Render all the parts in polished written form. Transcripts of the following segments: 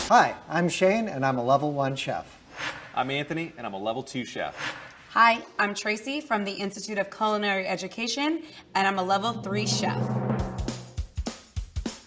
Hi, I'm Shane, and I'm a level 1 chef. I'm Anthony, and I'm a level 2 chef. Hi, I'm Tracy from the Institute of Culinary Education, and I'm a level 3 chef.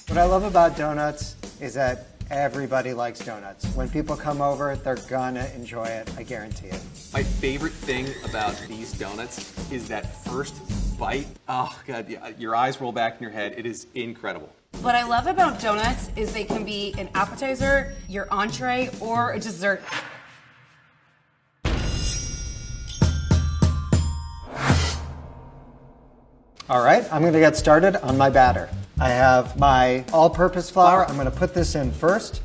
What I love about donuts is that everybody likes donuts. When people come over, they're gonna enjoy it, I guarantee it. My favorite thing about these donuts is that first bite. Oh, God, your eyes roll back in your head. It is incredible. What I love about donuts is they can be an appetizer, your entree, or a dessert. All right, I'm gonna get started on my batter. I have my all-purpose flour. I'm gonna put this in first.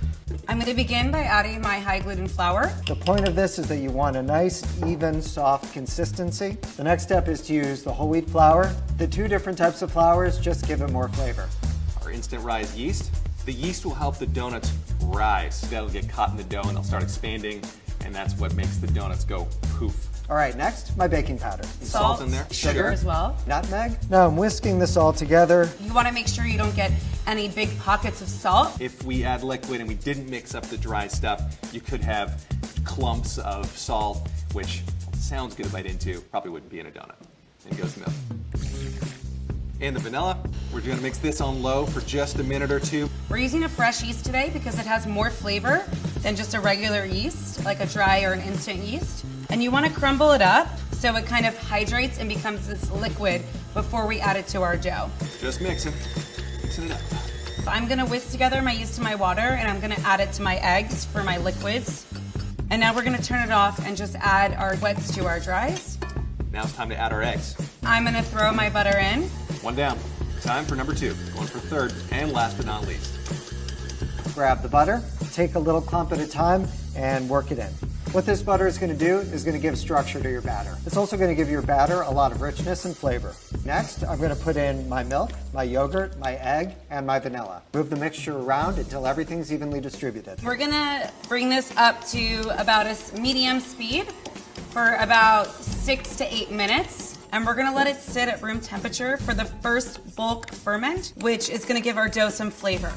I'm going to begin by adding my high gluten flour. The point of this is that you want a nice, even, soft consistency. The next step is to use the whole wheat flour. The two different types of flours just give it more flavor. Our instant rise yeast. The yeast will help the donuts rise. That'll get caught in the dough and they'll start expanding, and that's what makes the donuts go poof. All right, next, my baking powder. Salt in there. Sugar as well. Nutmeg. Now I'm whisking this all together. You want to make sure you don't get any big pockets of salt. If we add liquid and we didn't mix up the dry stuff, you could have clumps of salt, which sounds good to bite into, probably wouldn't be in a donut. And goes the milk. And the vanilla, we're gonna mix this on low for just a minute or two. We're using a fresh yeast today because it has more flavor than just a regular yeast, like a dry or an instant yeast. And you want to crumble it up so it kind of hydrates and becomes this liquid before we add it to our dough. Just mixing it up. So I'm gonna whisk together my yeast and my water, and I'm gonna add it to my eggs for my liquids. And now we're gonna turn it off and just add our wets to our dries. Now it's time to add our eggs. I'm gonna throw my butter in. One down. Time for number 2. Going for third, and last but not least. Grab the butter, take a little clump at a time, and work it in. What this butter is going to do is going to give structure to your batter. It's also going to give your batter a lot of richness and flavor. Next, I'm going to put in my milk, my yogurt, my egg, and my vanilla. Move the mixture around until everything's evenly distributed. We're gonna bring this up to about a medium speed for about 6 to 8 minutes. And we're gonna let it sit at room temperature for the first bulk ferment, which is gonna give our dough some flavor.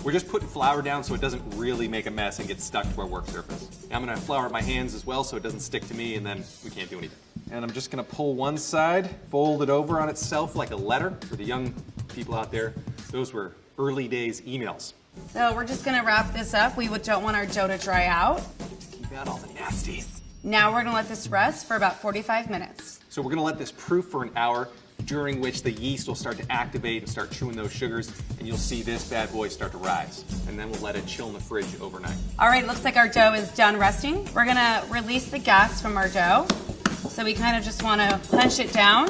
We're just putting flour down so it doesn't really make a mess and get stuck to our work surface. Now I'm gonna flour up my hands as well so it doesn't stick to me, and then we can't do anything. And I'm just gonna pull one side, fold it over on itself like a letter. For the young people out there, those were early days emails. So we're just gonna wrap this up. We don't want our dough to dry out. Keep out all the nasties. Now we're gonna let this rest for about 45 minutes. So we're gonna let this proof for an hour, during which the yeast will start to activate and start chewing those sugars, and you'll see this bad boy start to rise. And then we'll let it chill in the fridge overnight. All right, looks like our dough is done resting. We're gonna release the gas from our dough. So we kind of just wanna punch it down,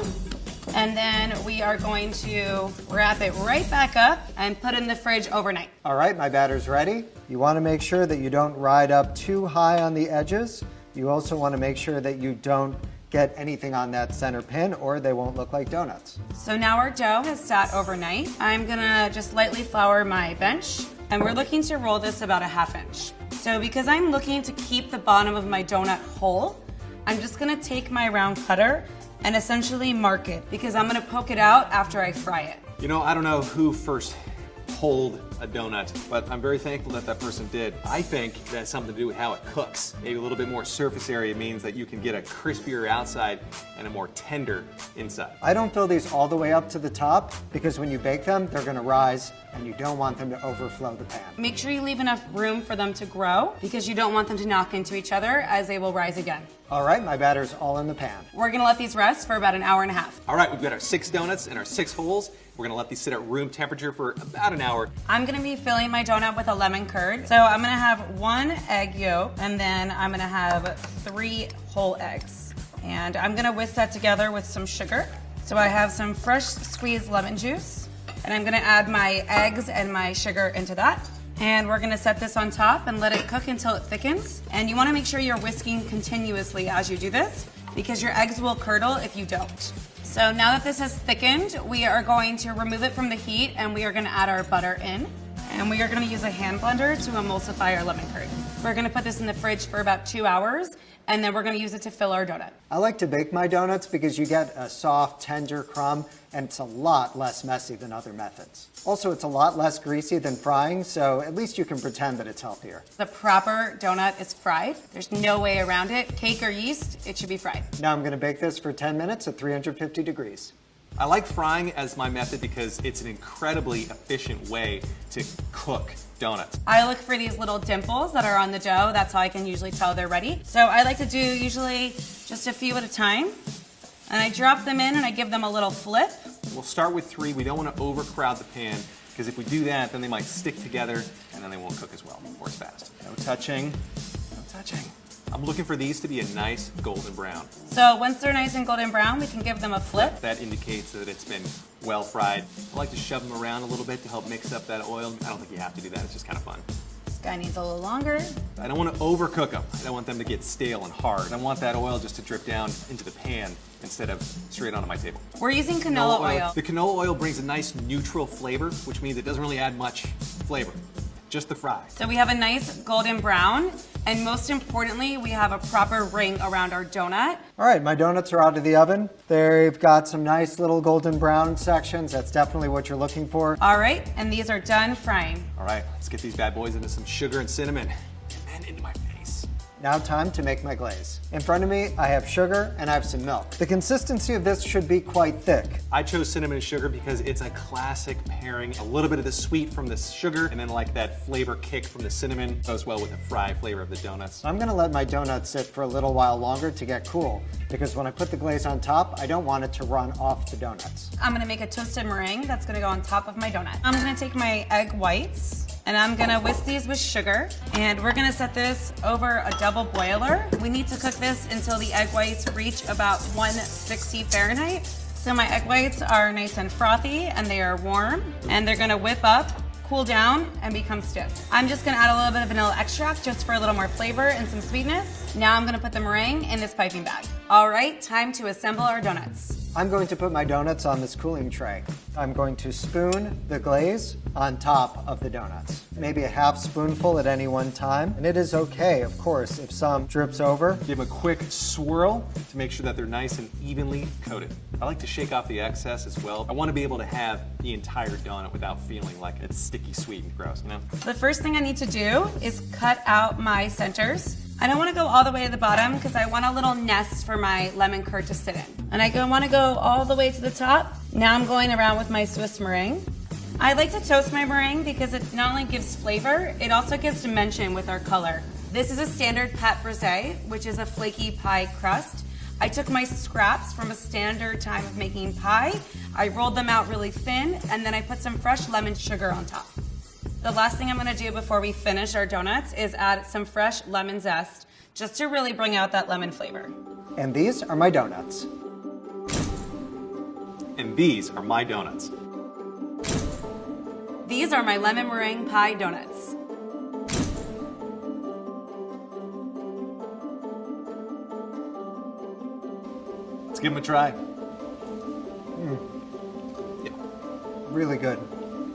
and then we are going to wrap it right back up and put it in the fridge overnight. All right, my batter's ready. You want to make sure that you don't ride up too high on the edges. You also want to make sure that you don't get anything on that center pin, or they won't look like donuts. So now our dough has sat overnight. I'm gonna just lightly flour my bench, and we're looking to roll this about a 1/2 inch. So because I'm looking to keep the bottom of my donut whole, I'm just gonna take my round cutter and essentially mark it, because I'm gonna poke it out after I fry it. You know, I don't know who first hold a donut, but I'm very thankful that that person did. I think that has something to do with how it cooks. Maybe a little bit more surface area means that you can get a crispier outside and a more tender inside. I don't fill these all the way up to the top because when you bake them, they're going to rise and you don't want them to overflow the pan. Make sure you leave enough room for them to grow, because you don't want them to knock into each other, as they will rise again. All right, my batter's all in the pan. We're gonna let these rest for about an hour and a half. All right, we've got our 6 donuts and our 6 holes. We're gonna let these sit at room temperature for about an hour. I'm gonna be filling my donut with a lemon curd. So I'm gonna have 1 egg yolk, and then I'm gonna have 3 whole eggs. And I'm gonna whisk that together with some sugar. So I have some fresh squeezed lemon juice, and I'm gonna add my eggs and my sugar into that. And we're gonna set this on top and let it cook until it thickens. And you wanna make sure you're whisking continuously as you do this, because your eggs will curdle if you don't. So now that this has thickened, we are going to remove it from the heat, and we are gonna add our butter in. and we are gonna use a hand blender to emulsify our lemon curd. We're gonna put this in the fridge for about 2 hours, and then we're gonna use it to fill our donut. I like to bake my donuts because you get a soft, tender crumb, and it's a lot less messy than other methods. Also, it's a lot less greasy than frying, so at least you can pretend that it's healthier. The proper donut is fried. There's no way around it. Cake or yeast, it should be fried. Now I'm gonna bake this for 10 minutes at 350 degrees. I like frying as my method because it's an incredibly efficient way to cook donuts. I look for these little dimples that are on the dough. That's how I can usually tell they're ready. So I like to do usually just a few at a time. And I drop them in and I give them a little flip. We'll start with 3. We don't want to overcrowd the pan because if we do that, then they might stick together and then they won't cook as well or as fast. No touching, no touching. I'm looking for these to be a nice golden brown. So once they're nice and golden brown, we can give them a flip. That indicates that it's been well fried. I like to shove them around a little bit to help mix up that oil. I don't think you have to do that, it's just kind of fun. This guy needs a little longer. I don't want to overcook them. I don't want them to get stale and hard. I want that oil just to drip down into the pan instead of straight onto my table. We're using canola oil. The canola oil brings a nice neutral flavor, which means it doesn't really add much flavor, just the fry. So we have a nice golden brown, and most importantly, we have a proper ring around our donut. All right, my donuts are out of the oven. They've got some nice little golden brown sections. That's definitely what you're looking for. All right, and these are done frying. All right, let's get these bad boys into some sugar and cinnamon, and then into my face. Now time to make my glaze. In front of me, I have sugar and I have some milk. The consistency of this should be quite thick. I chose cinnamon and sugar because it's a classic pairing. A little bit of the sweet from the sugar and then like that flavor kick from the cinnamon goes well with the fry flavor of the donuts. I'm gonna let my donuts sit for a little while longer to get cool because when I put the glaze on top, I don't want it to run off the donuts. I'm gonna make a toasted meringue that's gonna go on top of my donut. I'm gonna take my egg whites and I'm gonna whisk these with sugar, and we're gonna set this over a double boiler. We need to cook this until the egg whites reach about 160 Fahrenheit. So my egg whites are nice and frothy and they are warm, and they're gonna whip up, cool down, and become stiff. I'm just gonna add a little bit of vanilla extract just for a little more flavor and some sweetness. Now I'm gonna put the meringue in this piping bag. All right, time to assemble our donuts. I'm going to put my donuts on this cooling tray. I'm going to spoon the glaze on top of the donuts. Maybe a half spoonful at any one time. And it is okay, of course, if some drips over. Give them a quick swirl to make sure that they're nice and evenly coated. I like to shake off the excess as well. I want to be able to have the entire donut without feeling like it's sticky, sweet, and gross, you know? The first thing I need to do is cut out my centers. I don't want to go all the way to the bottom because I want a little nest for my lemon curd to sit in. And I want to go all the way to the top. Now I'm going around with my Swiss meringue. I like to toast my meringue because it not only gives flavor, it also gives dimension with our color. This is a standard pâte brisée, which is a flaky pie crust. I took my scraps from a standard time of making pie, I rolled them out really thin, and then I put some fresh lemon sugar on top. The last thing I'm gonna do before we finish our donuts is add some fresh lemon zest, just to really bring out that lemon flavor. And these are my donuts. And these are my donuts. These are my lemon meringue pie donuts. Let's give them a try. Yeah, Really good.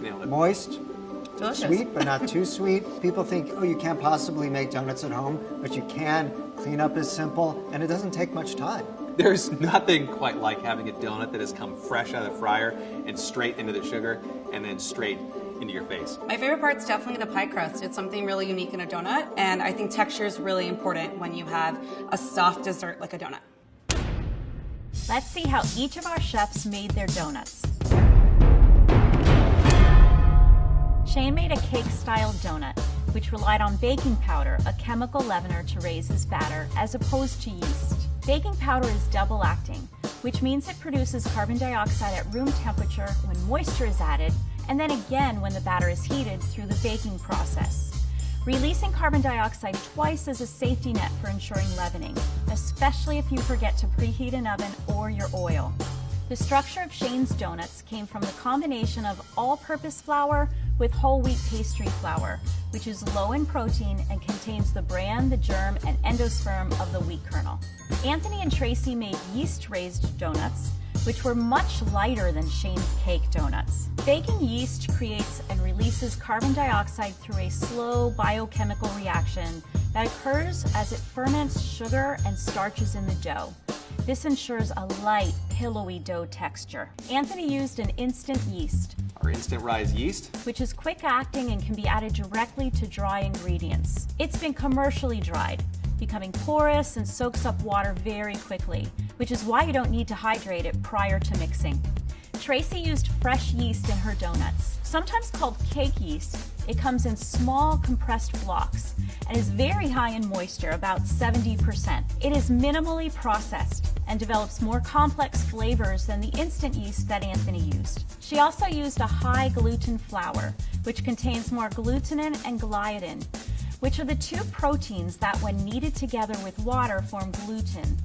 nailed it. Moist, Delicious. sweet, but not too sweet. People think, oh, you can't possibly make donuts at home, but you can. Cleanup is simple, and it doesn't take much time. There's nothing quite like having a donut that has come fresh out of the fryer and straight into the sugar and then straight into your face. My favorite part's definitely the pie crust. It's something really unique in a donut, and I think texture is really important when you have a soft dessert like a donut. Let's see how each of our chefs made their donuts. Shane made a cake-style donut, which relied on baking powder, a chemical leavener to raise his batter, as opposed to yeast. Baking powder is double-acting, which means it produces carbon dioxide at room temperature when moisture is added, and then again when the batter is heated through the baking process. Releasing carbon dioxide twice is a safety net for ensuring leavening, especially if you forget to preheat an oven or your oil. The structure of Shane's donuts came from the combination of all-purpose flour with whole wheat pastry flour, which is low in protein and contains the bran, the germ, and endosperm of the wheat kernel. Anthony and Tracy made yeast-raised donuts, which were much lighter than Shane's cake donuts. Baking yeast creates and releases carbon dioxide through a slow biochemical reaction that occurs as it ferments sugar and starches in the dough. This ensures a light, pillowy dough texture. Anthony used an instant yeast, Our instant rise yeast. which is quick acting and can be added directly to dry ingredients. It's been commercially dried, becoming porous and soaks up water very quickly, which is why you don't need to hydrate it prior to mixing. Tracy used fresh yeast in her donuts. Sometimes called cake yeast, it comes in small compressed blocks and is very high in moisture, about 70%. It is minimally processed and develops more complex flavors than the instant yeast that Anthony used. She also used a high gluten flour, which contains more glutenin and gliadin, which are the two proteins that, when kneaded together with water, form gluten.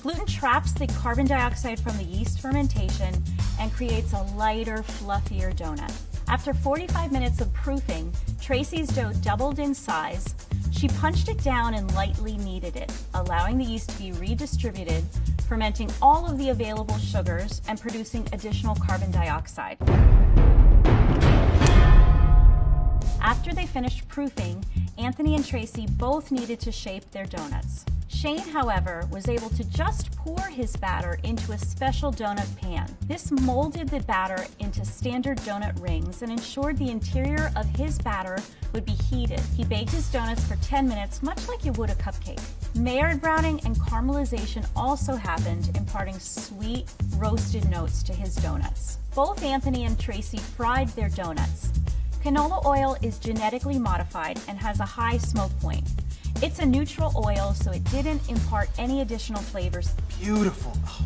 Gluten traps the carbon dioxide from the yeast fermentation and creates a lighter, fluffier donut. After 45 minutes of proofing, Tracy's dough doubled in size. She punched it down and lightly kneaded it, allowing the yeast to be redistributed, fermenting all of the available sugars and producing additional carbon dioxide. After they finished proofing, Anthony and Tracy both needed to shape their donuts. Shane, however, was able to just pour his batter into a special donut pan. This molded the batter into standard donut rings and ensured the interior of his batter would be heated. He baked his donuts for 10 minutes, much like you would a cupcake. Maillard browning and caramelization also happened, imparting sweet, roasted notes to his donuts. Both Anthony and Tracy fried their donuts. Canola oil is genetically modified and has a high smoke point. It's a neutral oil, so it didn't impart any additional flavors. Beautiful. Oh,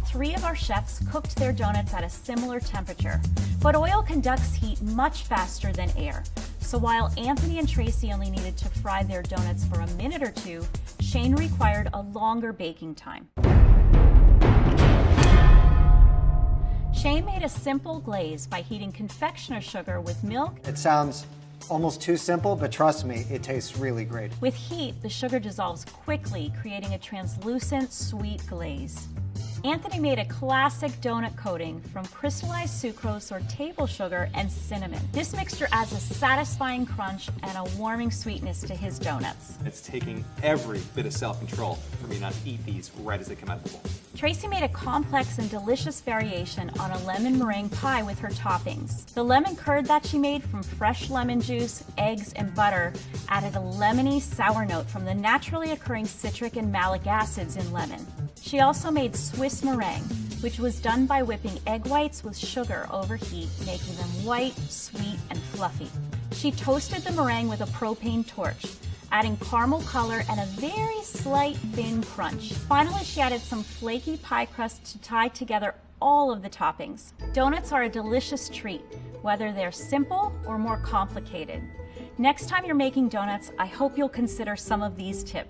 3 of our chefs cooked their donuts at a similar temperature, but oil conducts heat much faster than air. So while Anthony and Tracy only needed to fry their donuts for a minute or two, Shane required a longer baking time. Shane made a simple glaze by heating confectioner sugar with milk. It sounds almost too simple, but trust me, it tastes really great. With heat, the sugar dissolves quickly, creating a translucent, sweet glaze. Anthony made a classic donut coating from crystallized sucrose or table sugar and cinnamon. This mixture adds a satisfying crunch and a warming sweetness to his donuts. it's taking every bit of self-control for me not to eat these right as they come out of the bowl. Tracy made a complex and delicious variation on a lemon meringue pie with her toppings. The lemon curd that she made from fresh lemon juice, eggs, and butter added a lemony sour note from the naturally occurring citric and malic acids in lemon. She also made Swiss meringue, which was done by whipping egg whites with sugar over heat, making them white, sweet, and fluffy. She toasted the meringue with a propane torch, adding caramel color and a very slight thin crunch. Finally, she added some flaky pie crust to tie together all of the toppings. Donuts are a delicious treat, whether they're simple or more complicated. Next time you're making donuts, I hope you'll consider some of these tips.